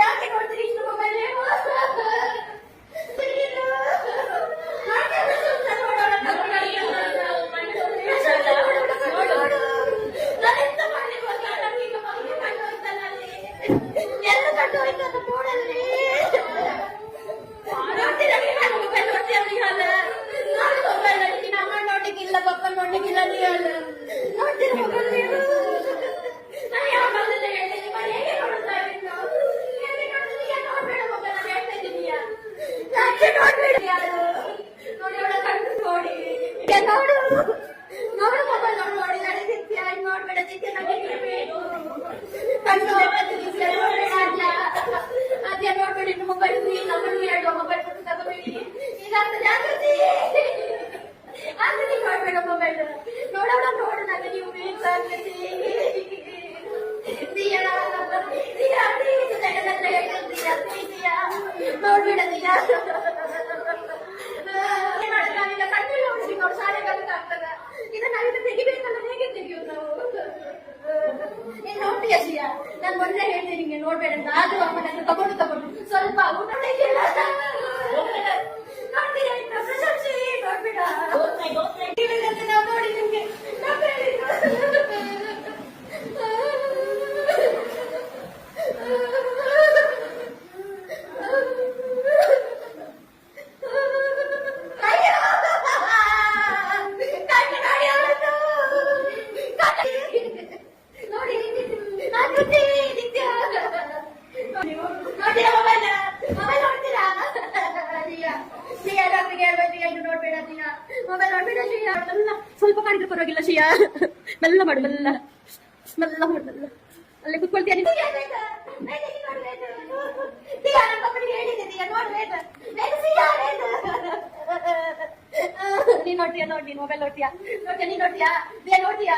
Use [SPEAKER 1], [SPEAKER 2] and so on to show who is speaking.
[SPEAKER 1] ಯಾಕೆ ನೋಡ್ತೀರಿ ಇಷ್ಟು ಮೊಬೈಲ್ ನೀವು? ನಾನೆಂತ ಮಾಡ್ಲಿಕ್ಕೆ ಹೋಗ್ತಾ ನಮ್ಗೀಗ ಮಗನಿಗೆ ಕಂಡು ಹೋಯ್ತಲ್ಲ ಅಲ್ಲಿ. ಎಲ್ಲ ಕಂಡು ಹೋಯ್ತು ಅದು ಮೂಡಲ್ಲಿ. ನೋಡ್ತೀರಾ ನೀವು ನಾನು ಮೊಬೈಲ್ ನೋಡ್ತೀರಾ ನೀವು ಅಲ್ಲ? ನಾನು ಮೊಬೈಲ್ ನೋಡ್ತೀನಿ, ಅಮ್ಮ ನೋಡ್ಲಿಕ್ಕಿಲ್ಲ, ಪಪ್ಪ ನೋಡ್ಲಿಕ್ಕಿಲ್ಲ, ನೀವು ಅಲ್ಲ ನೋಡ್ತೀರಾ ಮೊಬೈಲ್ ನೀವು? ನಾನು ಯಾವಾಗಲೆಲ್ಲ ಹೇಳ್ತೀನಿ ಮನೆ ಹೇಗೆ ನೋಡ್ತಾ ಇನ್ನು ಹೇಗೆ ನೋಡ್ತೀನಿ? ಯಾಕೆ ನೋಡ್ಬೇಡ ಮೊಬೈಲ್ ನಾನು ಹೇಳ್ತಾ ಇದ್ದೀನಿಯಾ? ಯಾಕೆ ನೋಡ್ಬೇಡ ಯಾರು ನೋಡಿ ಅವಳ ಕಣ್ಣು ನೋಡಿ ಈಗ ನೋಡು ನೋಡು ಮೊಬೈಲ್ ನೋಡು ನೋಡಿ ನಡೆದಿದ್ಯಾ? ಇನ್ನು ನೋಡ್ಬೇಡ ನಿತ್ಯ ನನಗೆ ಇರಬೇಕು ಕಣ್ಣು ನೋಡ್ಬೇಡ ಅದ್ಯಾ ನೋಡ್ಬೇಡ ಇನ್ನು ಮೊಬೈಲ್ ನಮ್ಮನ್ನು ಹೇಳುವ ಮೊಬೈಲ್ ಕೊಟ್ಟು ತಗೋಬೇಡಿ ಈಗ ಜಾಗೃತಿ ಆಗ್ತದೆ ನೋಡ್ಬೇಡ ಮೊಬೈಲ್ ನೋಡೋಣ ನೋಡು ನನಗೆ ನೀವು ಬೇಕಾಗ್ತದೆ ನೋಡ್ಬೇಡ ದಿಯಾ ನಾವೀಗ ಕಣ್ಣಲ್ಲಿ ನೋಡ್ತೀವಿ ನೋಡು ಶಾಲೆ ಕಲಿತ ಆಗ್ತದ ಇದನ್ನ ನಾವೀಗ ತೆಗಿಬೇಕಲ್ಲ ಹೇಗೆ ತೆಗಿಯೋದು ನಾವು ನೀನ್ ನೋಡ್ತೀಯ ಸಿಯಾ ನಾನು ಮೊನ್ನೆ ಹೇಳ್ತೀನಿ ನಿಂಗೆ ನೋಡ್ಬೇಡ ಅಂತ ಆದ್ರೂ ಅಮ್ಮನ ತಗೊಂಡು ಸ್ವಲ್ಪ ಊಟ ನೋಡ್ತೀಯ ಪ್ರಶಂಸೆ ನೋಡ್ಬೇಡ ನಾವು ನೋಡಿ ನಿಮ್ಗೆ ಸ್ವಲ್ಪ ಮಾಡಿದ್ರೆ ಪರವಾಗಿಲ್ಲ ಶಿಯಾ ಮೆಲ್ಲ ಮಾಡು ಮೆಲ್ಲ ಮೆಲ್ಲ ಮಾಡು ಮೆಲ್ಲ ಅಲ್ಲೇ ಕುತ್ಕೊಳ್ತೀಯ ನೀನು ನೋಡ್ತೀಯಾ ನೋಡಿ ಮೊಬೈಲ್ ನೋಡ್ತೀಯಾ ನೀನ್ ನೋಡ್ತೀಯಾ ನೋಡ್ತೀಯಾ